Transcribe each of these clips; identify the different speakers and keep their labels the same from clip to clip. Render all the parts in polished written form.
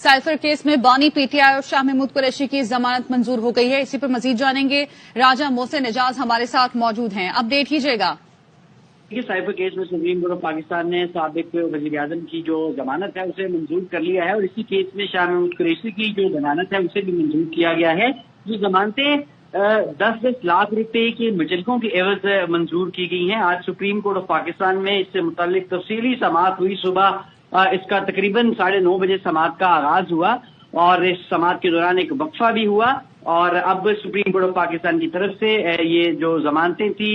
Speaker 1: Cipher case में बानी PTI और शाह महमूद कुरैशी की जमानत मंजूर हो गई है। इसी पर मजीद जानेंगे। राजा मोहसिन एजाज हमारे साथ मौजूद हैं, अपडेट कीजिएगा।
Speaker 2: साइफर केस में सुप्रीम कोर्ट ऑफ पाकिस्तान ने साबिक वजीर आजम की जो जमानत है उसे मंजूर कर लिया है और इसी केस में शाह महमूद कुरैशी की जो जमानत है उसे भी मंजूर किया गया है। जो जमानतें 10-10 लाख रुपए के मुचलकों की एवज मंजूर की गई हैं। आज सुप्रीम कोर्ट ऑफ पाकिस्तान में इससे मुताल्लिक तफसीली समाअत हुई। सुबह इसका तकरीबन 9:30 बजे समाअत का आगाज हुआ और इस समाअत के दौरान एक वक्फा भी हुआ और अब सुप्रीम कोर्ट ऑफ पाकिस्तान की तरफ से ये जो जमानतें थी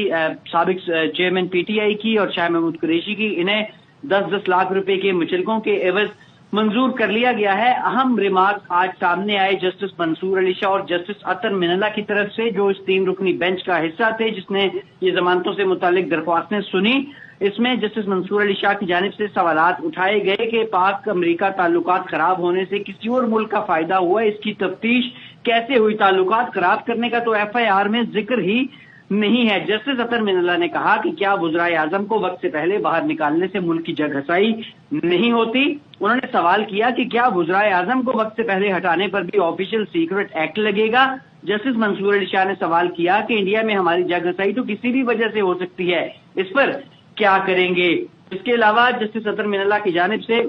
Speaker 2: साबिक चेयरमैन पीटीआई की और शाह महमूद कुरैशी की, इन्हें 10-10 लाख रुपए के मुचलकों के एवज मंजूर कर लिया गया है। अहम रिमार्क आज सामने आए जस्टिस मंसूर अली शाह और जस्टिस अतर मिनल्ला की तरफ से, जो इस 3 रुकनी बेंच का हिस्सा थे जिसने ये जमानतों से मुतालिक दरख्वास्तें सुनी। इसमें जस्टिस मंसूर अली शाह की जानिब से सवालात उठाए गए कि पाक अमरीका ताल्लुकात खराब होने से किसी और मुल्क का फायदा हुआ, इसकी तफ्तीश कैसे हुई। ताल्लुकात खराब करने का तो FIR में जिक्र ही नहीं है। जस्टिस अतर मिनल्ला ने कहा कि क्या वज़राए आज़म को वक्त से पहले बाहर निकालने से मुल्क की जगहसाई नहीं होती। उन्होंने सवाल किया कि क्या वज़राए आज़म को वक्त से पहले हटाने पर भी ऑफिशियल सीक्रेट एक्ट लगेगा। जस्टिस मंसूर अली शाह ने सवाल किया कि इंडिया में हमारी जगहसाई तो किसी भी वजह से हो सकती है, इस पर क्या करेंगे। इसके अलावा जस्टिस अतर मिनल्ला की जानिब से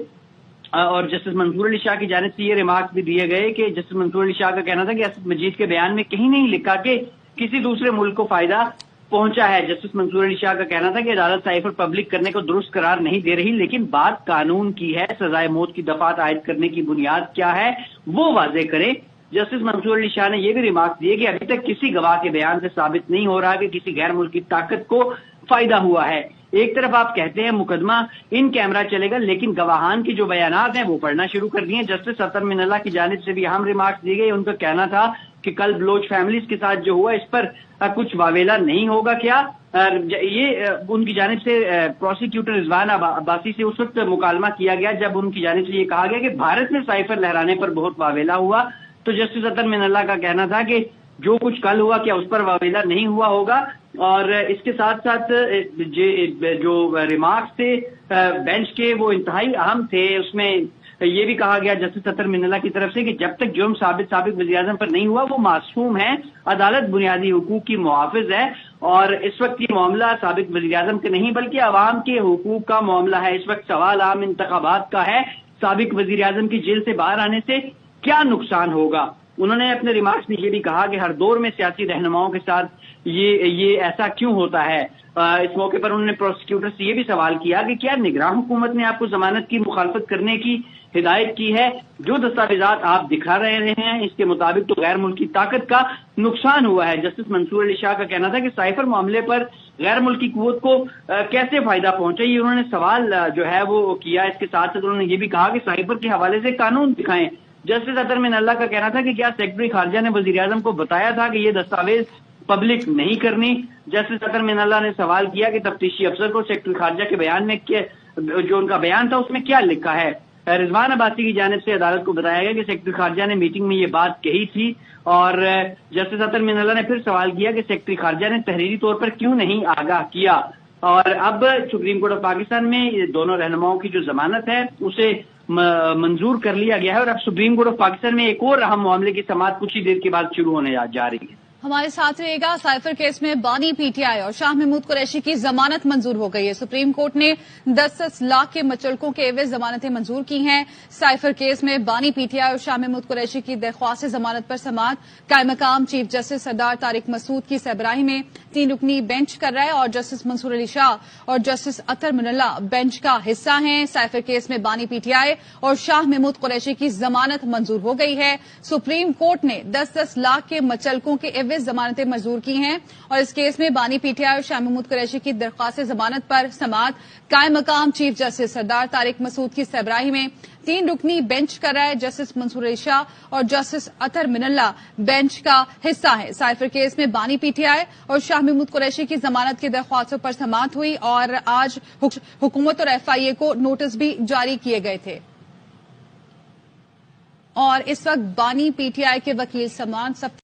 Speaker 2: और जस्टिस मंसूर अली शाह की जानिब से ये रिमार्क्स भी दिए गए कि जस्टिस मंसूर अली शाह का कहना था कि असद मजीद के बयान में कहीं नहीं लिखा कि किसी दूसरे मुल्क को फायदा पहुंचा है। जस्टिस मंसूर अली शाह का कहना था कि अदालत साइफर पब्लिक करने को दुरुस्त करार नहीं दे रही, लेकिन बात कानून की है। सजाए मौत की दफात आयद करने की बुनियाद क्या है वो वाजे करें। जस्टिस मंसूर अली शाह ने यह भी रिमार्क दिए कि अभी तक किसी गवाह के बयान से साबित नहीं हो रहा कि किसी गैर मुल्की ताकत को फायदा हुआ है। एक तरफ आप कहते हैं मुकदमा इन कैमरा चलेगा, लेकिन गवाहान की जो बयानात हैं वो पढ़ना शुरू कर दिए। जस्टिस अतर मिनल्ला की जानिब से भी अहम रिमार्क्स दिए गए। उनका कहना था कि कल बलोच फैमिलीज के साथ जो हुआ इस पर कुछ वावेला नहीं होगा क्या। ये उनकी जानिब से प्रोसिक्यूटर रिजवान अब्बासी से उस वक्त मुकालमा किया गया जब उनकी जानिब से ये कहा गया कि भारत में साइफर लहराने पर बहुत वावेला हुआ। तो जस्टिस अतर मिनल्ला का कहना था कि जो कुछ कल हुआ क्या उस पर वावेला नहीं हुआ होगा। और इसके साथ साथ जो रिमार्क्स थे बेंच के वो इंतहाई अहम थे। उसमें ये भी कहा गया जस्टिस अतर मिनल्ला की तरफ से कि जब तक जुर्म साबिक वज़ीर आज़म पर नहीं हुआ वो मासूम है, अदालत बुनियादी हुकूक की मुहाफ़िज़ है और इस वक्त ये मामला साबिक वज़ीर आज़म के नहीं बल्कि अवाम के हुकूक का मामला है। इस वक्त सवाल आम इंतखाबात का है, साबिक वज़ीर आज़म की जेल से बाहर आने से क्या नुकसान होगा। उन्होंने अपने रिमार्क्स में ये भी कहा कि हर दौर में सियासी रहनुमाओं के साथ ये ऐसा क्यों होता है। इस मौके पर उन्होंने प्रोसिक्यूटर से ये भी सवाल किया कि क्या निगरान हुकूमत ने आपको जमानत की मुखालफत करने की हिदायत की है। जो दस्तावेजात आप दिखा रहे हैं इसके मुताबिक तो गैर मुल्की ताकत का नुकसान हुआ है। जस्टिस मंसूर अली शाह का कहना था कि साइफर मामले पर गैर मुल्की कुव्वत को कैसे फायदा पहुंचा, ये उन्होंने सवाल जो है वो किया। इसके साथ साथ उन्होंने ये भी कहा कि साइफर के हवाले से कानून दिखाएं। जस्टिस अतर मिनल्ला का कहना था कि क्या सेक्रेटरी खारजा ने वजीर आजम को बताया था कि ये दस्तावेज पब्लिक नहीं करनी। जस्टिस अतर मिनल्ला ने सवाल किया कि तफ्तीशी अफसर को सेक्रेटरी खारजा के बयान में जो उनका बयान था उसमें क्या लिखा है। रिजवान अब्बासी की जानिब से अदालत को बताया गया कि सेक्रेटरी खारजा ने मीटिंग में ये बात कही थी और जस्टिस अतर मिनल्ला ने फिर सवाल किया कि सेक्रेटरी खारजा ने तहरीरी तौर पर क्यों नहीं आगाह किया। और अब सुप्रीम कोर्ट ऑफ पाकिस्तान में ये दोनों रहनुमाओं की जो जमानत है उसे मंजूर कर लिया गया है और अब सुप्रीम कोर्ट ऑफ पाकिस्तान में एक और अहम मामले की समाअत कुछ ही देर के बाद शुरू होने जा रही है।
Speaker 1: हमारे साथ रहिएगा। साइफर केस में बानी पीटीआई और शाह महमूद कुरैशी की जमानत मंजूर हो गई है। सुप्रीम कोर्ट ने 10-10 लाख के मुचलकों के एवज जमानतें मंजूर की हैं। साइफर केस में बानी पीटीआई और शाह महमूद कुरैशी की दरख्वास्त जमानत पर समाअत कायम-मकाम चीफ जस्टिस सरदार तारिक मसूद की सरबराही में 3 रुकनी बेंच कर रहा है और जस्टिस मंसूर अली शाह और जस्टिस अतर मिनल्ला बेंच का हिस्सा हैं। साइफर केस में बानी पीटीआई और शाह महमूद कुरैशी की जमानत मंजूर हो गई है। सुप्रीम कोर्ट ने 10-10 लाख के मुचलकों के जमानतें मंजूर की हैं और इस केस में बानी पीटीआई और शाह महमूद कुरैशी की दरख्वास्त जमानत पर समाअत कायम मकाम चीफ जस्टिस सरदार तारिक मसूद की सरबराही में 3 रुकनी बेंच कर रहा है। जस्टिस मंसूर अली शाह और जस्टिस अतर मिनल्ला बेंच का हिस्सा है। साइफर केस में बानी पीटीआई और शाह महमूद कुरैशी की जमानत की दरख्वास्तों पर समाअत हुई और आज हुकूमत और FIA को नोटिस भी जारी किए गए थे और इस वक्त बानी पीटीआई के वकील समान सब